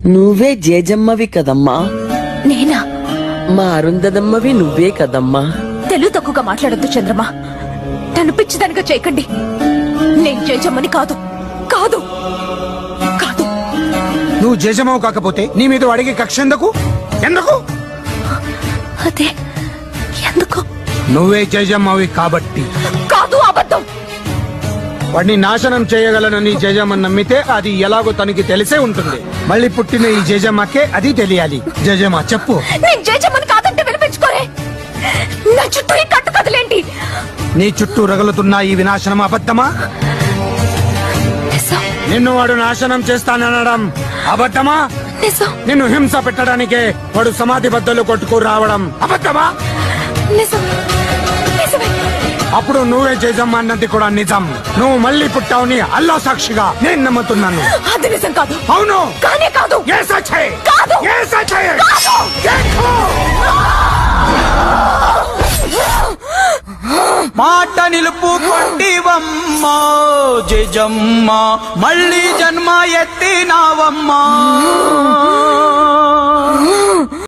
నువ్వే జేజమ్మవి కదమ్మా. నేనా? మా అరుంధదమ్మవి నువ్వే కదమ్మా. తెలుగు తక్కువగా మాట్లాడొద్దు చంద్రమా. నన్ను పిచ్చిదానిగా చేయకండి. నేను జేజమ్మని కాదు కాదు కాదు. నువ్వు జేజమ్మవు కాకపోతే నీ మీద అడిగే కక్ష ఎందుకు? ఎందుకు? అదే ఎందుకు? నువ్వే జేజమ్మవి కాబట్టి. కాదు, అబద్ధం. వాడిని నాశనం చేయగలనని జేజమ్మని నమ్మితే అది ఎలాగో తనకి తెలిసే ఉంటుంది. మళ్ళీ పుట్టిన ఈ జేజమ్మకే అది తెలియాలి. జేజమ్మ చెప్పు. నేను జేజమ్మని కాదంటే వినిపించుకోరే. నా చుట్టూ ఈ కట్టు కదలేంటి? నీ చుట్టూ రగులుతున్న ఈ వినాశనం అబద్ధమా? నిన్ను వాడు నాశనం చేస్తాననడం అబద్ధమా? నిన్ను హింస పెట్టడానికే వాడు సమాధి బద్దలు కొట్టుకు రావడం అబద్ధమా? అప్పుడు నువ్వే జేజమ్మ అన్నది కూడా నిజం. నువ్వు మళ్ళీ పుట్టావుని అల్లా సాక్షిగా నేను నమ్ముతున్నాను. అది నిజం కాదు. అవును. కానే కాదు. కాదు. మాట నిలుపుకొంటివమ్మా జేజమ్మా, మళ్ళీ జన్మ ఎత్తినావమ్మా.